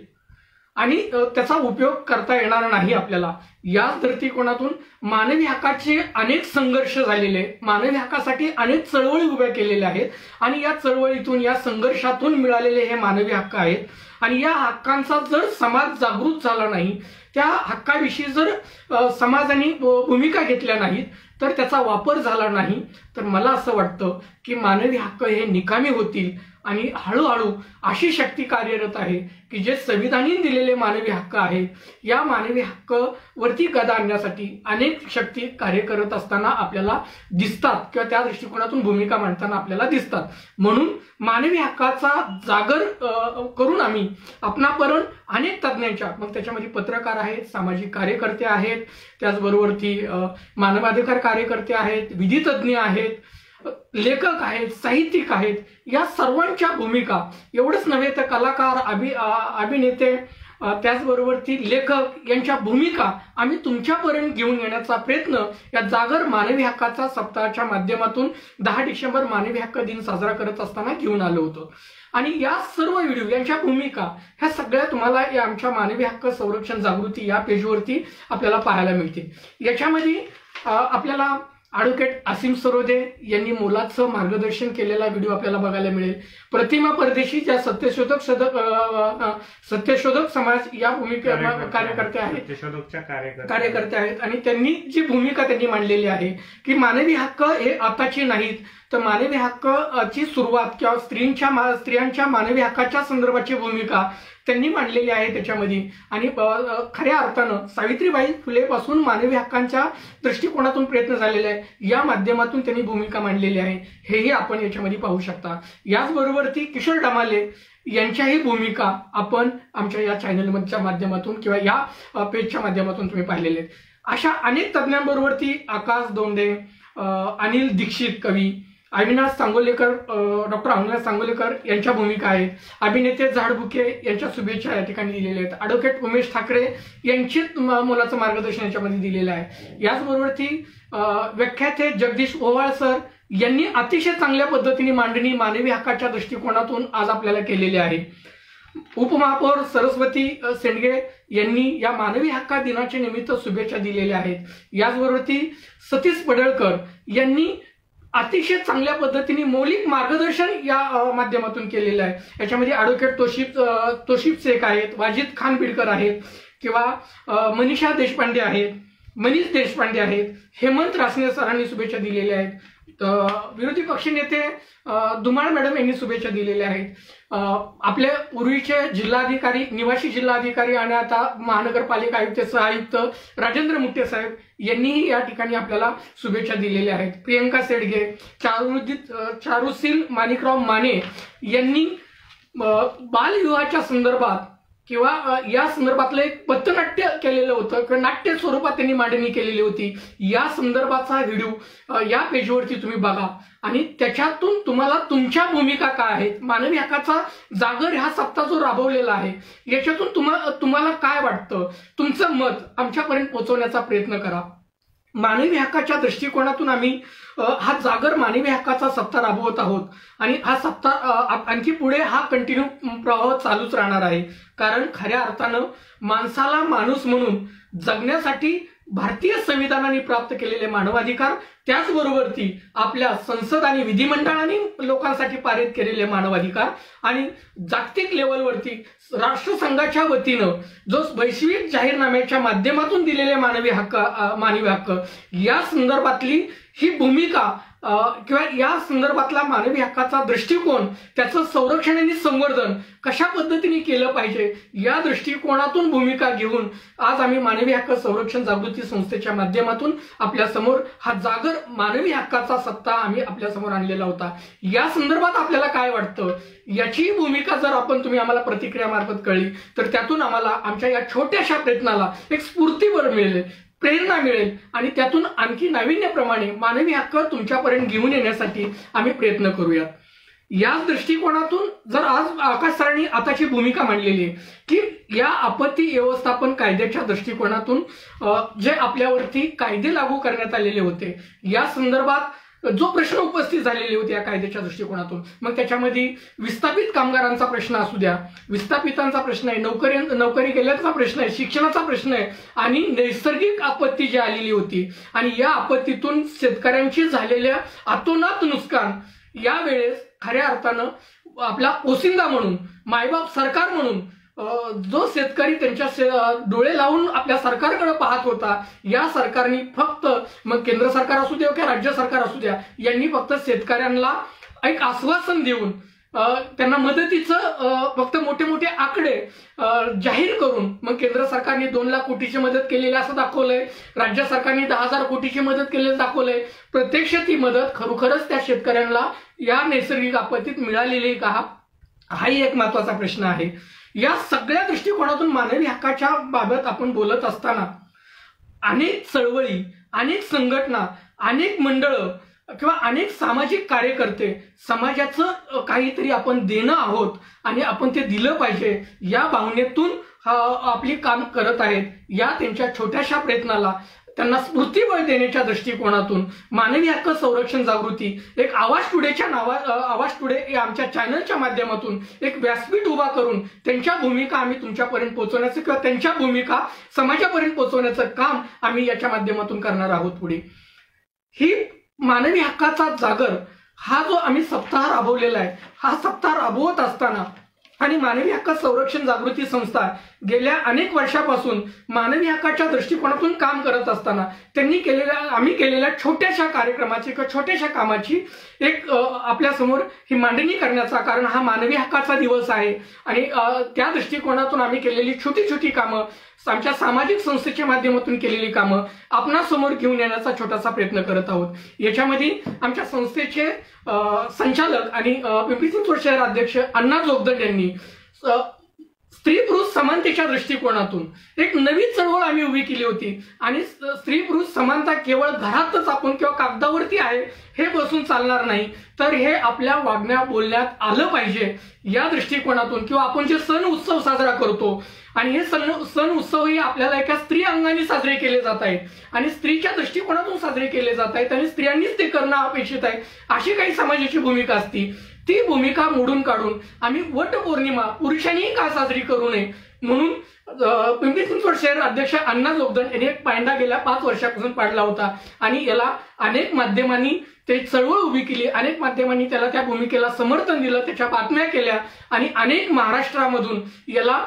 आणि त्याचा उपयोग करता येणार नाही आपल्याला. याच दृष्टिकोनातून मानवी हक्काचे अनेक संघर्ष झालेले, मानवी हक्कासाठी अनेक चळवळी उभ्या केलेल्या आहेत आणि या चळवळीतून, या संघर्षातून मिळालेले हे मानवी हक्क आहेत. आणि या हक्कांचा जर समाज जागृत झाला नाही, त्या हक्काविषयी जर समाजाने भूमिका घेतल्या नाहीत, तर त्याचा वापर झाला नाही, तर मला असं वाटतं की मानवी हक्क हे निकामी होतील. आणि हळूहळू अशी शक्ती कार्यरत आहे की जे संविधानाने दिलेले मानवी हक्क आहेत, या मानवी हक्क वरती गदा आणण्यासाठी अनेक शक्ती कार्य करत असताना आपल्याला दिसतात किंवा त्या दृष्टिकोनातून भूमिका मांडताना आपल्याला दिसतात. म्हणून मानवी हक्काचा जागर करून आम्ही आपणापर्यंत अनेक तज्ज्ञांच्या, मग त्याच्यामध्ये पत्रकार आहेत, सामाजिक कार्यकर्ते आहेत, त्याचबरोबर ती मानवाधिकार कार्यकर्ते आहेत, विधितज्ञ आहेत, लेखक आहेत, साहित्यिक आहेत, या सर्वांच्या भूमिका, एवढंच नव्हे तर कलाकार, अभिनेते, त्याचबरोबर ती लेखक यांच्या भूमिका आम्ही तुमच्यापर्यंत घेऊन येण्याचा प्रयत्न या जागर मानवी हक्काचा सप्ताहाच्या माध्यमातून 10 डिसेंबर मानवी हक्क दिन साजरा करत असताना घेऊन आलो होतो. आणि या सर्व व्हिडिओ, यांच्या भूमिका ह्या सगळ्या तुम्हाला या आमच्या मानवी हक्क संरक्षण जागृती या पेजवरती आपल्याला पाहायला मिळतील. याच्यामध्ये आपल्याला ॲडव्होकेट असीम सरोदे यांनी मोलाचं मार्गदर्शन केलेला व्हिडिओ आपल्याला बघायला मिळेल. प्रतिमा परदेशी ज्या सत्यशोधक समाज या भूमिका कार्यकर्त्या आहेत आणि त्यांनी जी भूमिका त्यांनी मांडलेली आहे की मानवी हक्क हे आताची नाहीत, तर मानवी हक्काची सुरुवात किंवा स्त्रियांच्या मानवी हक्काच्या संदर्भाची भूमिका त्यांनी मांडलेली आहे त्याच्यामध्ये. आणि खऱ्या अर्थानं सावित्रीबाई फुले पासून मानवी हक्कांच्या दृष्टिकोनातून प्रयत्न झालेला आहे, या माध्यमातून त्यांनी भूमिका मांडलेली आहे, हेही आपण याच्यामध्ये पाहू शकता. याचबरोबर ती किशोर डमाले यांच्याही भूमिका आपण आमच्या या चॅनलच्या माध्यमातून किंवा या पेजच्या माध्यमातून तुम्ही पाहिलेले आहेत. अशा अनेक तज्ज्ञांबरोबर ती आकाश दोंडे, अनिल दीक्षित कवी, अविनाश सांगोलेकर, डॉक्टर अविनाश सांगोलेकर यांच्या भूमिका आहेत. अभिनेते झाडबुके यांच्या शुभेच्छा या ठिकाणी दिलेल्या आहेत. ॲडव्होकेट उमेश ठाकरे यांची मोलाचं मार्गदर्शन याच्यामध्ये दिलेलं आहे. याचबरोबर ती व्याख्याते जगदीश ओवाळ सर यांनी अतिशय चांगल्या पद्धतीने मांडणी मानवी हक्काच्या दृष्टिकोनातून आज आपल्याला केलेली आहे. उपमहापौर सरस्वती सेंडगे यांनी या मानवी हक्का दिनाच्या निमित्त शुभेच्छा दिलेल्या आहेत. याचबरोबर ती सतीश पडळकर यांनी अतिशय चांगल्या पद्धतीने मौलिक मार्गदर्शन या माध्यमातून केलेलं आहे. याच्यामध्ये ॲडव्होकेट तोशिफ शेख आहेत, वाजिद खान बिडकर आहेत किंवा मनीषा देशपांडे आहेत, मनीष देशपांडे आहेत, हेमंत रासने सरांनी शुभेच्छा दिलेल्या आहेत, विरोधी पक्षनेते धुमाळ मॅडम यांनी शुभेच्छा दिलेल्या आहेत, आपले पूर्वीचे जिल्हाधिकारी, निवासी जिल्हाधिकारी आणि आता महानगरपालिका आयुक्त सह-आयुक्त राजेंद्र मुट्टे साहेब यांनीही या ठिकाणी आपल्याला शुभेच्छा दिलेल्या आहेत. प्रियंका सेडगे, चारुशील माणिकराव माने यांनी बालविवाहाच्या संदर्भात किंवा या संदर्भातलं एक पथनाट्य केलेलं होतं किंवा नाट्य स्वरूपात त्यांनी मांडणी केलेली होती. या संदर्भाचा व्हिडिओ या पेजवरती तुम्ही बघा आणि त्याच्यातून तुम्हाला तुमच्या भूमिका काय आहेत, मानवी हक्काचा जागर हा सप्ताह जो राबवलेला आहे याच्यातून तुम्हाला काय वाटतं, तुमचं मत आमच्यापर्यंत पोहोचवण्याचा प्रयत्न करा. मानवी हक्काच्या दृष्टिकोनातून आम्ही हा जागर मानवी हक्काचा सप्ताह राबवत आहोत आणि हा सप्ताह आणखी पुढे हा कंटिन्यू प्रवाह चालूच राहणार आहे. कारण खऱ्या अर्थानं माणसाला माणूस म्हणून जगण्यासाठी भारतीय संविधानाने प्राप्त केलेले मानवाधिकार, त्याचबरोबर ती आपल्या संसद आणि विधिमंडळाने लोकांसाठी पारित केलेले मानवाधिकार आणि जागतिक लेवलवरती राष्ट्रसंघाच्या वतीनं जो वैश्विक जाहीरनाम्याच्या माध्यमातून दिलेले मानवी हक्क या संदर्भातली ही भूमिका किंवा या संदर्भातला मानवी हक्काचा दृष्टिकोन, त्याचं संरक्षण आणि संवर्धन कशा पद्धतीने केलं पाहिजे या दृष्टिकोनातून भूमिका घेऊन आज आम्ही मानवी हक्क संरक्षण जागृती संस्थेच्या माध्यमातून आपल्या समोर हा जागर मानवी हक्काचा सप्ताह आम्ही आपल्या समोर आणलेला होता. या संदर्भात आपल्याला काय वाटतं याची भूमिका जर तुम्ही आम्हाला प्रतिक्रियामार्फत कळली तर त्यातून आम्हाला आमच्या या छोट्याशा प्रयत्नाला एक स्फूर्तीबळ मिळेल, प्रेरणा मिळेल आणि त्यातून आणखी नाविन्याप्रमाणे मानवी हक्क तुमच्यापर्यंत घेऊन येण्यासाठी आम्ही प्रयत्न करूयात. याच दृष्टिकोनातून जर आज आकाश सरांनी आताची भूमिका मांडलेली आहे की या आपत्ती व्यवस्थापन कायद्याच्या दृष्टिकोनातून जे आपल्यावरती कायदे लागू करण्यात आलेले होते या संदर्भात जो प्रश्न उपस्थित झालेले होते या कायद्याच्या दृष्टिकोनातून, मग त्याच्यामध्ये विस्थापित कामगारांचा प्रश्न असू द्या, विस्थापितांचा प्रश्न आहे, नोकरी गेल्याचा प्रश्न आहे, शिक्षणाचा प्रश्न आहे आणि नैसर्गिक आपत्ती जी आलेली होती आणि या आपत्तीतून शेतकऱ्यांची झालेल्या अतोनात नुकसान यावेळेस खऱ्या अर्थानं आपला पोसिंदा म्हणून, मायबाप सरकार म्हणून जो शेतकरी त्यांच्या डोळे लावून आपल्या सरकारकडे पाहत होता, या सरकारने फक्त मग केंद्र सरकार असू द्या किंवा राज्य सरकार असू द्या यांनी फक्त शेतकऱ्यांना एक आश्वासन देऊन त्यांना मदतीचं फक्त मोठे मोठे आकडे जाहीर करून मग केंद्र सरकारने 2 लाख कोटीची मदत केलेली असं दाखवलंय, राज्य सरकारने 10,000 कोटीची मदत केलेली दाखवलंय. प्रत्यक्ष ती मदत खरोखरच त्या शेतकऱ्यांना या नैसर्गिक आपत्तीत मिळालेली का, हाही एक महत्वाचा प्रश्न आहे. या सगळ्या दृष्टिकोनातून मानवी हक्काच्या बाबत आपण बोलत असताना अनेक चळवळी, अनेक संघटना, अनेक मंडळं किंवा अनेक सामाजिक कार्यकर्ते समाजाचं काहीतरी आपण देणं आहोत आणि आपण ते दिलं पाहिजे या भावनेतून आपली काम करत आहेत. या त्यांच्या छोट्याशा प्रयत्नाला त्यांना स्फूर्तीबळ देण्याच्या दृष्टिकोनातून मानवी हक्क संरक्षण जागृती एक आवाज टुडेच्या आवाज टुडे या आमच्या चॅनलच्या माध्यमातून एक व्यासपीठ उभा करून त्यांच्या भूमिका आम्ही तुमच्यापर्यंत पोहोचवण्याचं किंवा त्यांच्या भूमिका समाजापर्यंत पोहोचवण्याचं काम आम्ही याच्या माध्यमातून करणार आहोत. पुढे ही मानवी हक्काचा जागर हा जो आम्ही सप्ताह राबवलेला आहे, हा सप्ताह राबवत असताना आणि मानवी हक्क संरक्षण जागृती संस्था गेल्या अनेक वर्षापासून मानवी हक्काच्या दृष्टिकोनातून काम करत असताना आम्ही केलेल्या छोट्याशा कार्यक्रमाची किंवा छोट्याशा कामाची एक आपल्या समोर ही मांडणी करण्याचा, कारण हा मानवी हक्काचा दिवस आहे आणि त्या दृष्टिकोनातून आम्ही केलेली छोटी छोटी कामं, आमच्या सामाजिक संस्थेच्या माध्यमातून केलेली कामं आपणासमोर घेऊन येण्याचा छोटासा प्रयत्न करत आहोत. याच्यामध्ये आमच्या संस्थेचे संचालक आणि पिंपरी चिंचवड शहर अध्यक्ष अण्णा जोगदंड यांनी स्त्री पुरुष समानतेच्या दृष्टिकोनातून एक नवी चळवळ आम्ही उभी केली होती आणि स्त्री पुरुष समानता केवळ घरातच आपण किंवा कागदावरती आहे हे बसून चालणार नाही, तर हे आपल्या वागण्या बोलण्यात आलं पाहिजे या दृष्टिकोनातून किंवा आपण जे सण उत्सव साजरा करतो आणि हे सण उत्सवही आपल्याला एका स्त्री अंगाने साजरे केले जात आहेत आणि स्त्रीच्या दृष्टिकोनातून साजरे केले जात आहेत आणि स्त्रियांनीच ते करणं अपेक्षित आहे अशी काही समाजाची भूमिका असती. ती भूमिका मोडून काढून आम्ही वटपौर्णिमा पुरुषांनीही का साजरी करू नये म्हणून पिंपरी चिंचवड शहर अध्यक्ष अण्णा जोगदंड यांनी एक पायंडा गेल्या 5 वर्षापासून पाडला होता आणि याला अनेक माध्यमांनी ते चळवळ उभी केली, अनेक माध्यमांनी त्याला त्या भूमिकेला समर्थन दिलं, त्याच्या बातम्या केल्या आणि अनेक महाराष्ट्रामधून याला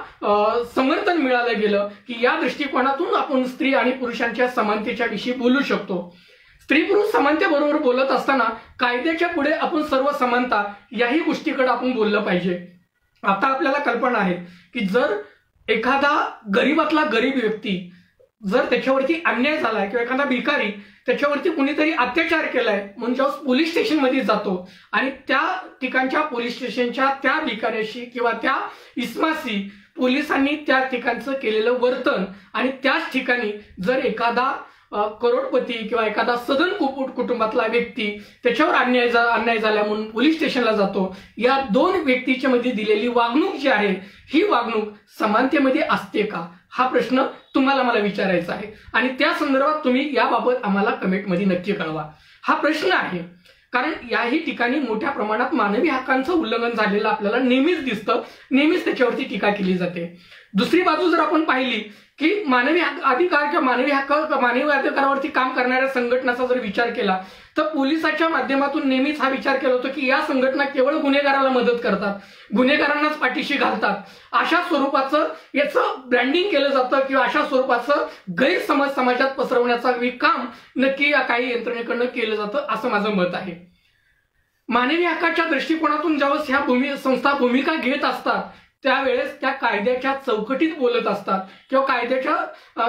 समर्थन मिळालं गेलं की या दृष्टिकोनातून आपण स्त्री आणि पुरुषांच्या समानतेच्या विषयी बोलू शकतो. स्त्री पुरुष समानतेबरोबर बोलत असताना कायद्याच्या पुढे आपण सर्व समानता याही गोष्टीकडे आपण बोललं पाहिजे. आता आपल्याला कल्पना आहे की जर एखादा गरीबातला गरीब व्यक्ती जर त्याच्यावरती अन्याय झालाय किंवा एखादा भिकारी त्याच्यावरती कुणीतरी अत्याचार केलाय म्हणून जेव्हा पोलीस स्टेशनमध्ये जातो आणि त्या ठिकाणच्या पोलीस स्टेशनच्या त्या भिकाऱ्याशी किंवा त्या इस्माशी पोलिसांनी त्या ठिकाणचं केलेलं वर्तन आणि त्याच ठिकाणी जर एखादा करोडपती किंवा एखादा सदन कुटुंबातला व्यक्ती त्याच्यावर अन्याय झाला म्हणून पोलीस स्टेशनला जातो, या दोन व्यक्तीच्या मध्ये दिलेली वागणूक जी आहे ही वागणूक समानतेमध्ये असते का, हा प्रश्न तुम्हाला मला विचारायचा आहे आणि त्या संदर्भात तुम्ही याबाबत आम्हाला कमेंटमध्ये नक्की कळवा. हा प्रश्न आहे कारण याही ठिकाणी मोठ्या प्रमाणात मानवी हक्कांचं उल्लंघन झालेलं आपल्याला नेहमीच दिसतं, नेहमीच त्याच्यावरती टीका केली जाते. दुसरी बाजू जर आपण पाहिली की मानवी अधिकार किंवा मानवी अधिकारावरती काम करणाऱ्या संघटनाचा जर विचार केला तर पोलिसाच्या माध्यमातून नेहमीच हा विचार केला होता की या संघटना केवळ गुन्हेगाराला मदत करतात, गुन्हेगारांनाच पाठीशी घालतात, अशा स्वरूपाचं याचं ब्रँडिंग केलं जातं किंवा अशा स्वरूपाचं गैरसमज समाजात पसरवण्याचं काम नक्की या काही यंत्रणेकडनं केलं जातं असं माझं मत आहे. मानवी हक्काच्या दृष्टिकोनातून ज्यावेळेस ह्या संस्था भूमिका घेत असतात त्यावेळेस त्या कायद्याच्या चौकटीत बोलत असतात किंवा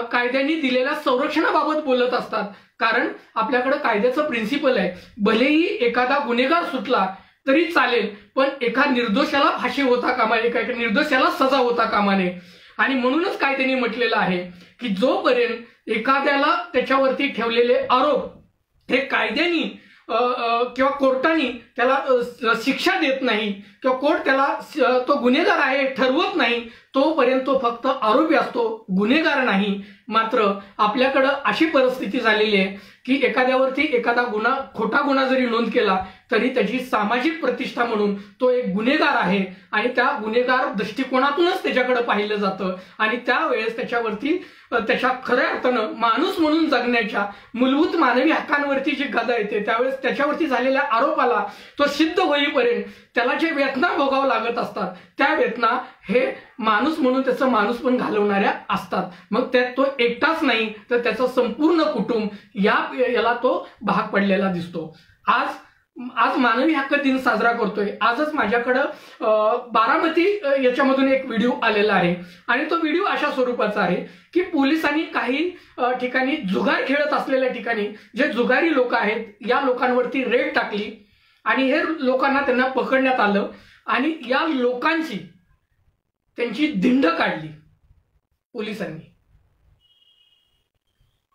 कायद्यांनी दिलेल्या संरक्षणाबाबत बोलत असतात. कारण आपल्याकडे कायद्याचं प्रिन्सिपल आहे, भलेही एखादा गुन्हेगार सुटला तरी चालेल पण एका निर्दोषाला फाशी होता कामा नये, एका निर्दोषाला सजा होता कामा नये. आणि म्हणूनच कायद्याने म्हटलेलं आहे की जोपर्यंत एखाद्याला त्याच्यावरती ठेवलेले आरोप हे कायद्याने किंवा कोर्टाने त्याला शिक्षा देत नाही किंवा कोर्ट त्याला तो गुन्हेगार आहे ठरवत नाही तोपर्यंत तो फक्त आरोपी असतो, गुन्हेगार नाही. मात्र आपल्याकडे अशी परिस्थिती झालेली आहे की एखाद्यावरती एखादा खोटा गुन्हा जरी नोंद केला तरी त्याची सामाजिक प्रतिष्ठा म्हणून तो एक गुन्हेगार आहे आणि त्या गुन्हेगार दृष्टिकोनातूनच त्याच्याकडे पाहिलं जातं आणि त्यावेळेस त्याच्यावरती त्याच्या खऱ्या अर्थानं माणूस म्हणून जगण्याच्या मूलभूत मानवी हक्कांवरती जी गदा येते त्यावेळेस त्याच्यावरती झालेल्या आरोपाला तो सिद्ध होईपर्यंत त्याला जे वेदना भोगावं लागत असतात त्या वेदना हे माणूस म्हणून त्याचं माणूस पण घालवणाऱ्या असतात. मग त्यात तो एकटाच नाही तर त्याचं संपूर्ण कुटुंब याला तो भाग पडलेला दिसतो. आज मानवी हक्क दिन साजरा करतोय. आजच माझ्याकडं बारामती याच्यामधून एक व्हिडिओ आलेला आहे आणि तो व्हिडिओ अशा स्वरूपाचा आहे की पोलिसांनी काही ठिकाणी जुगार खेळत असलेल्या ठिकाणी जे जुगारी लोक आहेत या लोकांवरती रेड टाकली आणि हे लोकांना त्यांना पकडण्यात आलं आणि या लोकांची त्यांची धिंड काढली पोलिसांनी.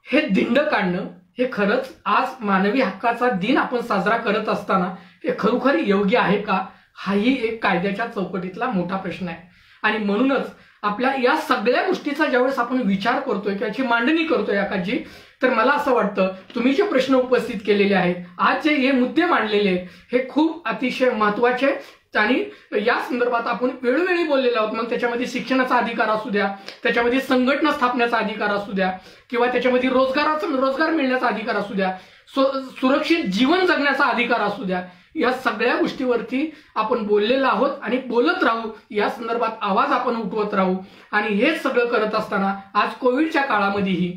हे धिंड काढणं हे खरंच आज मानवी हक्काचा दिन आपण साजरा करत असताना हे खरोखर योग्य आहे का, हाही एक कायद्याच्या चौकटीतला मोठा प्रश्न आहे. आणि म्हणूनच आपल्या या सगळ्या गोष्टीचा ज्यावेळेस आपण विचार करतोय किंवा याची मांडणी करतोय आकाशजी, तर मला असं वाटतं तुम्ही जे प्रश्न उपस्थित केलेले आहेत, आज जे हे मुद्दे मांडलेले आहेत हे खूप अतिशय महत्वाचे आणि या संदर्भात आपण वेळोवेळी बोललेलो आहोत. मग त्याच्यामध्ये शिक्षणाचा अधिकार असू द्या, त्याच्यामध्ये संघटना स्थापण्याचा अधिकार असू द्या किंवा त्याच्यामध्ये रोजगार मिळण्याचा अधिकार असू द्या, सुरक्षित जीवन जगण्याचा अधिकार असू द्या, या सगळ्या गोष्टीवरती आपण बोललेलो आहोत आणि बोलत राहू. या संदर्भात आवाज आपण उठवत राहू आणि हेच सगळं करत असताना आज कोविडच्या काळामध्येही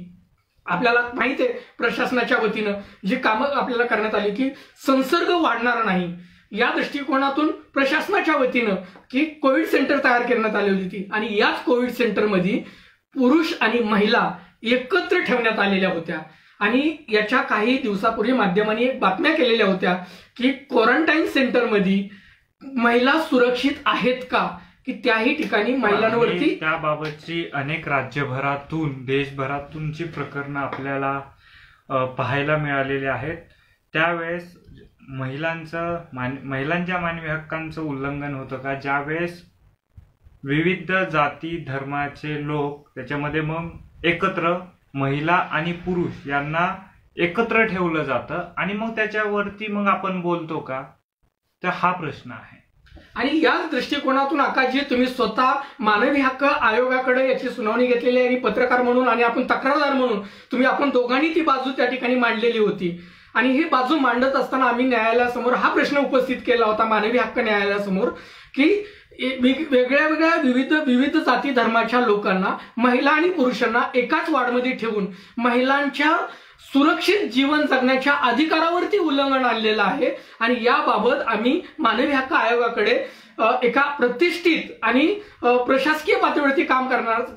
आपल्याला माहिती आहे प्रशासनाच्या वतीनं जी कामं आपल्याला करण्यात आली की संसर्ग वाढणार नाही या दृष्टिकोनातून प्रशासनाच्या वतीनं की कोविड सेंटर तयार करण्यात आली होती आणि याच कोविड सेंटरमध्ये पुरुष आणि महिला एकत्र ठेवण्यात आलेल्या होत्या. आणि याच्या काही दिवसापूर्वी माध्यमांनी एक बातम्या केलेल्या होत्या की क्वारंटाईन सेंटरमध्ये महिला सुरक्षित आहेत का, की त्याही ठिकाणी महिलांवरती त्याबाबतची अनेक राज्यभरातून देशभरातूनची प्रकरणं आपल्याला पाहायला मिळालेली आहेत. त्यावेळेस महिलांच्या मानवी हक्कांचं उल्लंघन होतं का, ज्यावेळेस विविध जाती धर्माचे लोक त्याच्यामध्ये मग एकत्र महिला आणि पुरुष यांना एकत्र ठेवलं जातं आणि मग त्याच्यावरती मग आपण बोलतो का, तर हा प्रश्न आहे. आणि याच दृष्टिकोनातून आकाशजी तुम्ही स्वतः मानवी हक्क आयोगाकडे याची सुनावणी घेतलेली आहे आणि पत्रकार म्हणून आणि आपण तक्रारदार म्हणून आपण दोघांनी ती बाजू त्या ठिकाणी मांडलेली होती. आणि ही बाजू मांडत असताना आम्ही न्यायालयासमोर हा प्रश्न उपस्थित केला होता मानवी हक्क न्यायालयासमोर की वेगळ्या विविध जाती धर्माच्या लोकांना, महिला आणि पुरुषांना एकाच वार्डमध्ये ठेवून महिलांच्या सुरक्षित जीवन जगण्याच्या अधिकारावरती उल्लंघन आणलेलं आहे. आणि याबाबत आम्ही मानवी हक्क आयोगाकडे एका प्रतिष्ठित आणि प्रशासकीय पातळीवरती काम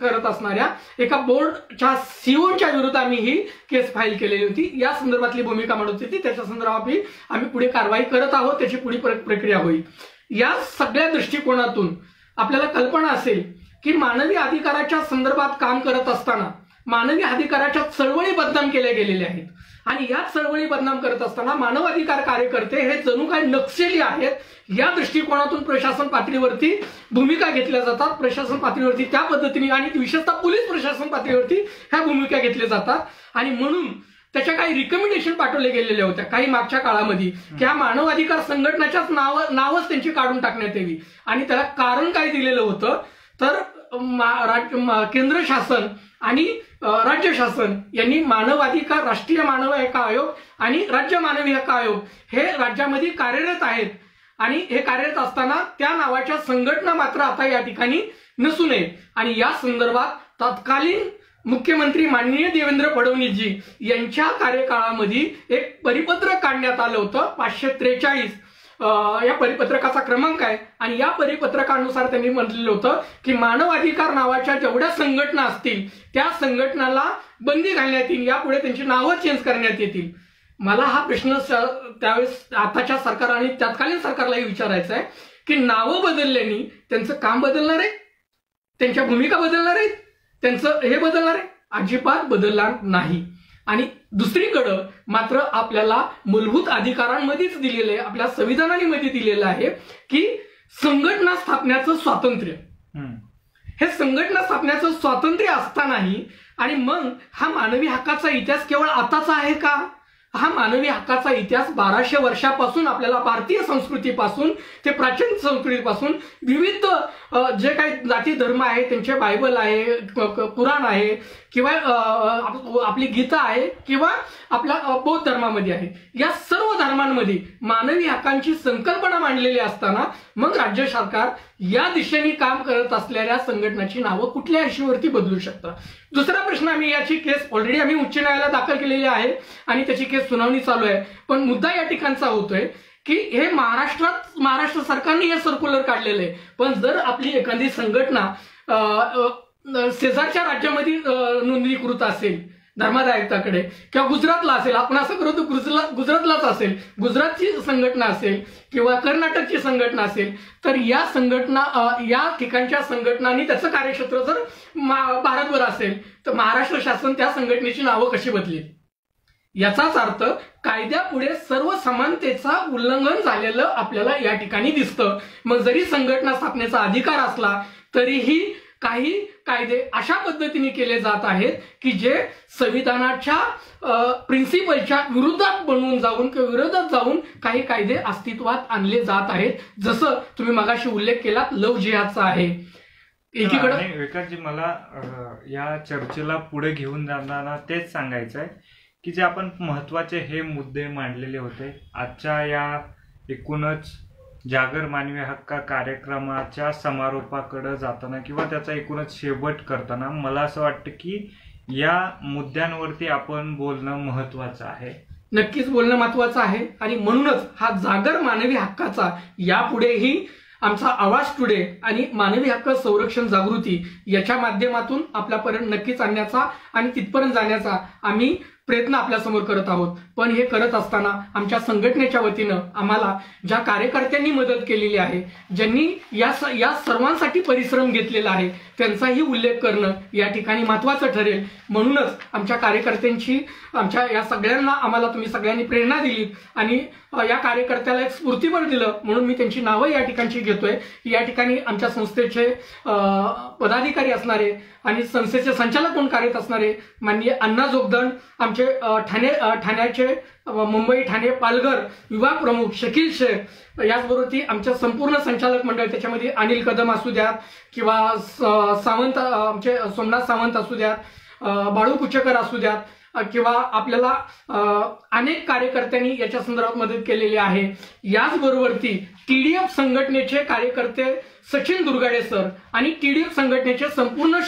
करत असणाऱ्या एका बोर्डच्या सीओच्या विरुद्ध आम्ही ही केस फाईल केलेली होती. या संदर्भातली भूमिका मांडत होती. त्याच्या संदर्भात आम्ही पुढे कारवाई करत आहोत. त्याची पुढे प्रक्रिया होईल. या सगळ्या दृष्टिकोनातून आपल्याला कल्पना असेल की मानवी अधिकाराच्या संदर्भात काम करत असताना मानवी अधिकाराच्या चळवळी बदनाम केल्या गेलेल्या आहेत. आणि या चळवळी बदनाम करत असताना मानवाधिकार कार्यकर्ते हे जणू काही नक्षली आहेत. या दृष्टिकोनातून प्रशासन पातळीवरती भूमिका घेतल्या जातात. प्रशासन पातळीवरती त्या पद्धतीने आणि विशेषतः पोलीस प्रशासन पातळीवरती ह्या भूमिका घेतल्या जातात. आणि म्हणून त्याच्या काही रिकमेंडेशन पाठवले गेलेल्या होत्या काही मागच्या काळामध्ये की ह्या मानवाधिकार संघटनाच्याच नावच त्यांची काढून टाकण्यात यावी. आणि त्याला कारण काय दिलेलं होतं तर केंद्र शासन आणि राज्य शासन यांनी मानवाधिकार राष्ट्रीय मानव हक्क आयोग आणि राज्य मानवी हक्क आयोग हे राज्यामध्ये कार्यरत आहेत. आणि हे कार्यरत असताना त्या नावाच्या संघटना मात्र आता या ठिकाणी नसू नयेत. आणि या संदर्भात तत्कालीन मुख्यमंत्री माननीय देवेंद्र फडणवीसजी यांच्या कार्यकाळामध्ये एक परिपत्रक काढण्यात आलं होतं 543. या परिपत्रकाचा क्रमांक आहे. आणि या परिपत्रकानुसार त्यांनी म्हटलेलं होतं की मानवाधिकार नावाच्या जेवढ्या संघटना असतील त्या संघटनाला बंदी घालण्यात येईल. यापुढे त्यांची नावं चेंज करण्यात येतील. मला हा प्रश्न त्यावेळेस आताच्या सरकार आणि तत्कालीन सरकारलाही विचारायचा आहे की नावं बदलल्याने त्यांचं काम बदलणार आहे, त्यांच्या भूमिका बदलणार आहेत, त्यांचं हे बदलणार आहे? अजिबात बदलणार नाही. आणि दुसरीकडं मात्र आपल्याला मूलभूत अधिकारांमध्येच दिलेलं आहे, आपल्या संविधानामध्ये दिलेलं आहे की संघटना स्थापण्याचं स्वातंत्र्य. हे संघटना स्थापण्याचं स्वातंत्र्य असतानाही आणि मग हा मानवी हक्काचा इतिहास केवळ आताचा आहे का? हा मानवी हक्काचा इतिहास 1200 वर्षापासून आपल्याला भारतीय संस्कृतीपासून ते प्राचीन संस्कृतीपासून विविध जे काही जाती धर्म आहे त्यांचे बायबल आहे, पुराण आहे किंवा आपली गीता आहे किंवा आपला बौद्ध धर्मामध्ये आहे. या सर्व धर्मांमध्ये मानवी हक्कांची संकल्पना मांडलेली असताना मग राज्य सरकार या दिशेने काम करत असलेल्या संघटनाची नावं कुठल्या इश्यूवरती बदलू शकतात? दुसरा प्रश्न, आम्ही याची केस ऑलरेडी आम्ही उच्च न्यायालयात दाखल केलेली आहे आणि त्याची केस सुनावणी चालू आहे. पण मुद्दा या ठिकाणचा होतोय की हे महाराष्ट्र सरकारने हे सर्क्युलर काढलेलं आहे. पण जर आपली एखादी संघटना शेजारच्या राज्यामध्ये नोंदणीकृत असेल धर्मादायकताकडे किंवा गुजरातला असेल, आपण असं करतो गुजरातलाच असेल, गुजरातची संघटना असेल किंवा कर्नाटकची संघटना असेल, तर या संघटना या ठिकाणच्या संघटनांनी त्याचं कार्यक्षेत्र जर भारतभर असेल तर महाराष्ट्र शासन त्या संघटनेची नावं कशी बदलेल? याचाच अर्थ कायद्यापुढे सर्व समानतेचा उल्लंघन झालेलं आपल्याला या ठिकाणी दिसतं. मग जरी संघटना स्थापनेचा अधिकार असला तरीही काही कायदे अशा पद्धतीने केले जात आहेत की जे संविधानाच्या प्रिन्सिपलच्या विरोधात बनवून जाऊन किंवा विरोधात जाऊन काही कायदे अस्तित्वात आणले जात आहेत. जसं तुम्ही मगाशी उल्लेख केलात लव्ह जिहादचा आहे. एकीकडे विकासजी, मला या चर्चेला पुढे घेऊन जाताना तेच सांगायचं आहे की जे आपण महत्वाचे हे मुद्दे मांडलेले होते आजच्या या एकूणच जागर मानवी हक्क कार्यक्रमाच्या समारोपाकडे जाताना किंवा त्याचा एकूणच शेवट करताना मला असं वाटतं की या मुद्द्यांवरती आपण बोलणं महत्वाचं आहे. नक्कीच बोलणं महत्वाचं आहे. आणि म्हणूनच हा जागर मानवी हक्काचा यापुढेही आमचा आवाज टुडे आणि मानवी हक्क संरक्षण जागृती याच्या माध्यमातून आपल्यापर्यंत नक्कीच आणण्याचा आणि तिथपर्यंत जाण्याचा आम्ही प्रयत्न आपल्यासमोर करत आहोत. पण हे करत असताना आमच्या संघटनेच्या वतीनं आम्हाला ज्या कार्यकर्त्यांनी मदत केलेली आहे, ज्यांनी या सर्वांसाठी परिश्रम घेतलेला आहे, त्यांचाही उल्लेख करणं या ठिकाणी महत्वाचं ठरेल. म्हणूनच आमच्या कार्यकर्त्यांची आमच्या या सगळ्यांना आम्हाला तुम्ही सगळ्यांनी प्रेरणा दिली आणि या कार्यकर्त्याला एक स्फूर्तीबळ दिलं म्हणून मी त्यांची नावं या ठिकाणची घेतोय. या ठिकाणी आमच्या संस्थेचे पदाधिकारी असणारे आणि संस्थेचे संचालक म्हणून कार्यरत असणारे माननीय अण्णा जोगदंड, आमचे आमचे ठाण्याचे मुंबई ठाणे पालघर विभाग प्रमुख शकील शेख, याचबरोबर ती आमच्या संपूर्ण संचालक मंडळ, त्याच्यामध्ये अनिल कदम असू द्यात किंवा सावंत, आमचे सोमनाथ सावंत असू द्यात, बाळू कुचेकर असू द्यात किंवा आपल्याला अनेक कार्यकर्त्यांनी याच्या संदर्भात मदत केलेली आहे. याचबरोबर ती TDF संघटनेचे कार्यकर्ते सचिन दुर्गाडे सर आणि TDF संघटनेचे संपूर्ण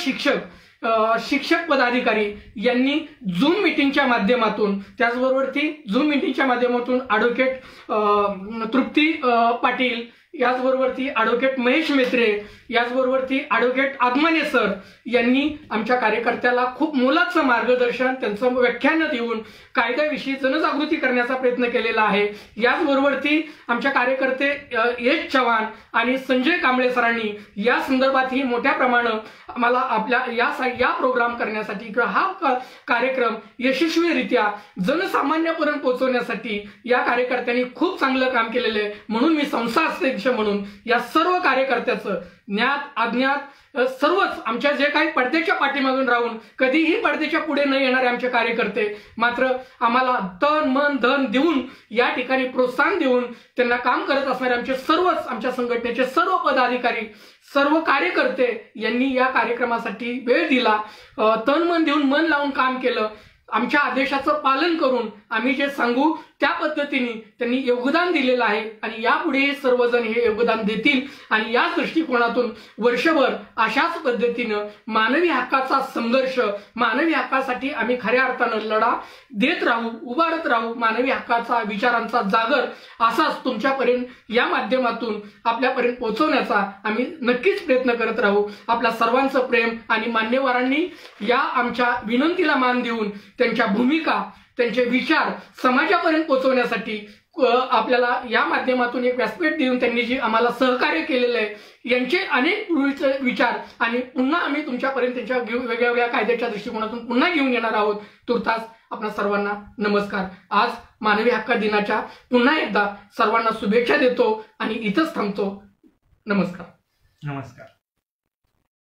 शिक्षक पदाधिकारी यांनी झूम मीटिंगच्या माध्यमातून, त्याचबरोबर ती झूम मीटिंगच्या माध्यमातून ॲडव्होकेट तृप्ती पाटील, याचबरोबर ती ॲडव्होकेट महेश मेत्रे, याचबरोबर ती ॲडव्होकेट आगमने सर यांनी आमच्या कार्यकर्त्याला खूप मोलाचं मार्गदर्शन, त्यांचं व्याख्यान देऊन कायद्याविषयी जनजागृती करण्याचा प्रयत्न केलेला आहे. याचबरोबर ती आमच्या कार्यकर्ते यश चव्हाण आणि संजय कांबळे सरांनी या संदर्भातही मोठ्या प्रमाणात आम्हाला आपल्या या प्रोग्राम करण्यासाठी किंवा हा कार्यक्रम यशस्वीरित्या जनसामान्यापर्यंत पोहोचवण्यासाठी या कार्यकर्त्यांनी खूप चांगलं काम केलेलं आहे. म्हणून मी संस्था अध्यक्ष म्हणून या सर्व कार्यकर्त्याचं ज्ञात अज्ञात सर्वच आमच्या जे काही पडद्याच्या पाठीमागून राहून कधीही पडद्याच्या पुढे न येणारे आमचे कार्यकर्ते, मात्र आम्हाला तन मन धन देऊन या ठिकाणी प्रोत्साहन देऊन त्यांना काम करत असणारे आमचे सर्वच आमच्या संघटनेचे सर्व पदाधिकारी, सर्व कार्यकर्ते यांनी या कार्यक्रमासाठी वेळ दिला, तन मन देऊन मन लावून काम केलं. आमच्या आदेशाचं पालन करून आम्ही जे सांगू त्या पद्धतीने त्यांनी योगदान दिलेलं आहे आणि यापुढे सर्वजण हे योगदान देतील. आणि याच दृष्टिकोनातून वर्षभर अशाच पद्धतीनं मानवी हक्काचा संघर्ष, मानवी हक्कासाठी आम्ही खऱ्या अर्थानं लढा देत राहू, उभारत राहू. मानवी हक्काचा, विचारांचा जागर असाच तुमच्यापर्यंत या माध्यमातून आपल्यापर्यंत पोहोचवण्याचा आम्ही नक्कीच प्रयत्न करत राहू. आपल्या सर्वांचं प्रेम आणि मान्यवरांनी या आमच्या विनंतीला मान देऊन त्यांच्या भूमिका, त्यांचे विचार समाजापर्यंत पोहोचवण्यासाठी आपल्याला या माध्यमातून एक व्यासपीठ देऊन त्यांनी जे आम्हाला सहकार्य केलेलं आहे, यांचे अनेक पूर्वीचे विचार आणि पुन्हा आम्ही तुमच्यापर्यंत त्यांच्या वेगळ्या वेगळ्या कायद्याच्या दृष्टिकोनातून पुन्हा घेऊन येणार आहोत. तुर्तास आपल्या सर्वांना नमस्कार. आज मानवी हक्क दिनाच्या पुन्हा एकदा सर्वांना शुभेच्छा देतो आणि इथंच थांबतो. नमस्कार. नमस्कार.